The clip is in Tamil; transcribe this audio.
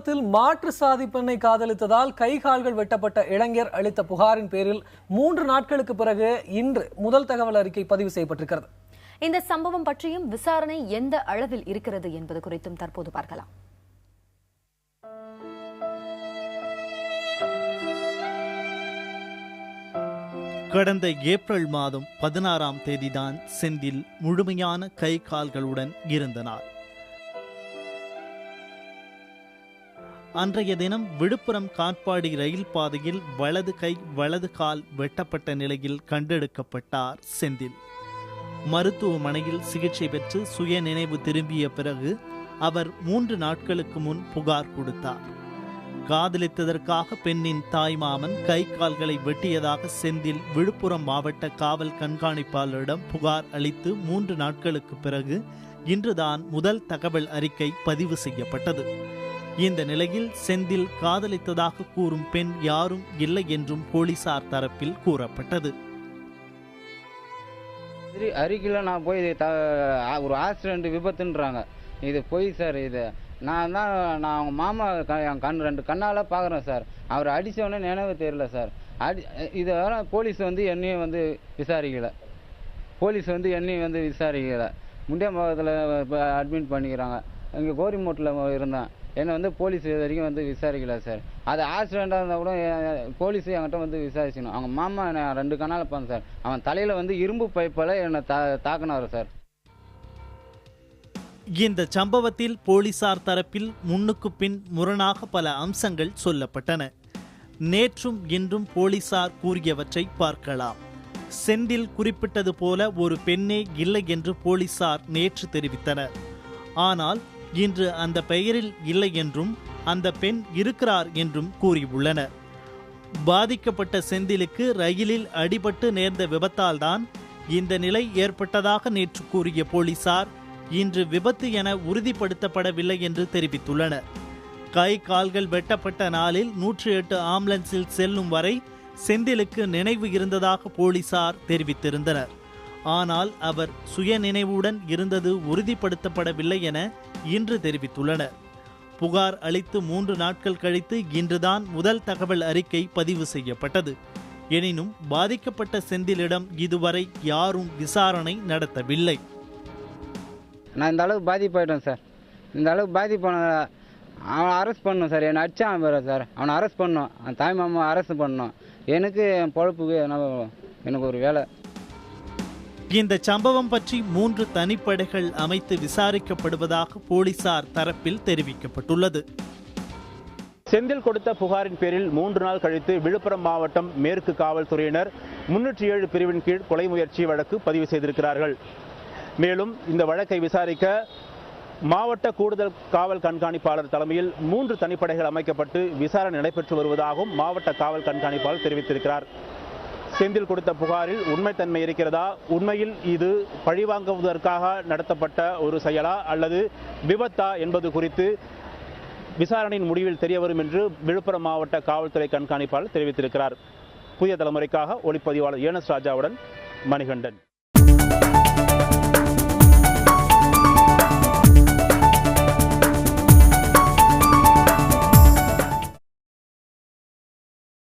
விழுப்புரத்தில் மாற்று சாதி பெண்ணை காதலித்ததால் கை கால்கள் வெட்டப்பட்ட இளைஞர் அளித்த புகாரின் பேரில் 3 நாட்களுக்கு பிறகு இன்று முதல் தகவல் அறிக்கை பதிவு செய்யப்பட்டிருக்கிறது. இந்த சம்பவம் பற்றியும் விசாரணை எந்த அளவில் இருக்கிறது என்பது குறித்தும் தற்போது பார்க்கலாம். கடந்த ஏப்ரல் மாதம் 16ஆம் தேதிதான் செந்தில் முழுமையான கை கால்களுடன் இருந்த நாள். அன்றைய தினம் விழுப்புரம் காட்பாடி ரயில் பாதையில் வலது கை வலது கால் வெட்டப்பட்ட நிலையில் கண்டெடுக்கப்பட்டார் செந்தில். மருத்துவமனையில் சிகிச்சை பெற்று சுய நினைவு திரும்பிய பிறகு அவர் 3 நாட்களுக்கு முன் புகார் கொடுத்தார். காதலித்ததற்காக பெண்ணின் தாய்மாமன் கை கால்களை வெட்டியதாக செந்தில் விழுப்புரம் மாவட்ட காவல் கண்காணிப்பாளரிடம் புகார் அளித்து 3 நாட்களுக்கு பிறகு இன்றுதான் முதல் தகவல் அறிக்கை பதிவு செய்யப்பட்டது. இந்த நிலையில் செந்தில் காதலித்ததாக கூறும் பெண் யாரும் இல்லை என்றும் போலீசார் தரப்பில் கூறப்பட்டது. அறிக்கையில் நான் போய் ஒரு ஆக்சிடென்ட் விபத்துன்றாங்க. இது போய் சார். இது நான் அவங்க மாமா என் 2 கண்ணால் பார்க்குறேன் சார். அவர் அடித்தவொடனே நினைவு தெரியல சார். இது போலீஸ் என்னையும் விசாரிக்கலை. முண்டியா மாவட்டத்தில் அட்மிட் பண்ணிக்கிறாங்க. இங்கே கோரிமோட்டில் இருந்தேன். என்னை போலீஸ் இது வரைக்கும் விசாரிக்கல சார். அது ஆக்சிடெண்ட்டாக இருந்தால் கூட போலீஸ் என்கிட்ட விசாரிக்கணும். அவங்க மாமா என்னை 2 கண்ணால் பார்த்தேன் சார். அவன் தலையில் இரும்பு பைப்பால் என்னை தாக்கினார் சார். இந்த சம்பவத்தில் போலீசார் தரப்பில் முன்னுக்கு பின் முரணாக பல அம்சங்கள் சொல்லப்பட்டன. நேற்றும் இன்றும் போலீசார் கூறியவற்றை பார்க்கலாம். செந்தில் குறிப்பிட்டது போல ஒரு பெண்ணே இல்லை என்று போலீசார் நேற்று தெரிவித்தனர். ஆனால் இன்று அந்த பெயரில் இல்லை என்றும் அந்த பெண் இருக்கிறார் என்றும் கூறியுள்ளனர். பாதிக்கப்பட்ட செந்திலுக்கு ரயிலில் அடிபட்டு நேர்ந்த விபத்தால் தான் இந்த நிலை ஏற்பட்டதாக நேற்று கூறிய போலீசார் இன்று விபத்து என உறுதிப்படுத்தப்படவில்லை என்று தெரிவித்துள்ளனர். கை கால்கள் வெட்டப்பட்ட நாளில் 108 ஆம்புலன்ஸில் செல்லும் வரை செந்திலுக்கு நினைவு இருந்ததாக போலீசார் தெரிவித்திருந்தனர். ஆனால் அவர் சுய நினைவுடன் இருந்தது உறுதிப்படுத்தப்படவில்லை என இன்று தெரிவித்துள்ளனர். புகார் அளித்து 3 நாட்கள் கழித்து இன்றுதான் முதல் தகவல் அறிக்கை பதிவு செய்யப்பட்டது. எனினும் பாதிக்கப்பட்ட செந்திலிடம் இதுவரை யாரும் விசாரணை நடத்தவில்லை. நான் இந்த அளவுக்கு பாதிப்பாயிட்டேன் சார். இந்த அளவுக்கு பாதிப்பான அவனை அரெஸ்ட் பண்ணணும் சார். என்னை அடித்தான் சார். அவனை அரெஸ்ட் பண்ணணும். அந்த தாய்மாமா அரெஸ்ட் பண்ணணும். எனக்கு என் பொழப்புக்கு எனக்கு ஒரு வேலை. இந்த சம்பவம் பற்றி 3 தனிப்படைகள் அமைத்து விசாரிக்கப்படுவதாக போலீசார் தரப்பில் தெரிவிக்கப்பட்டுள்ளது. செந்தில் கொடுத்த புகாரின் பேரில் 3 நாள் கழித்து விழுப்புரம் மாவட்டம் மேற்கு காவல்துறையினர் 307 பிரிவின் கீழ் கொலை முயற்சி வழக்கு பதிவு செய்திருக்கிறார்கள். மேலும் இந்த வழக்கை விசாரிக்க மாவட்ட கூடுதல் காவல் கண்காணிப்பாளர் தலைமையில் 3 தனிப்படைகள் அமைக்கப்பட்டு விசாரணை நடைபெற்று வருவதாகவும் மாவட்ட காவல் கண்காணிப்பாளர் தெரிவித்திருக்கிறார். செந்தில் கொடுத்த புகாரில் உண்மைத்தன்மை இருக்கிறதா, உண்மையில் இது பழிவாங்குவதற்காக நடத்தப்பட்ட ஒரு செயலா அல்லது விபத்தா என்பது குறித்து விசாரணையின் முடிவில் தெரியவரும் என்று விழுப்புரம் மாவட்ட காவல்துறை கண்காணிப்பாளர் தெரிவித்திருக்கிறார். புதிய தலைமுறைக்காக ஒளிப்பதிவாளர் ஏனஸ் ராஜாவுடன் மணிகண்டன்.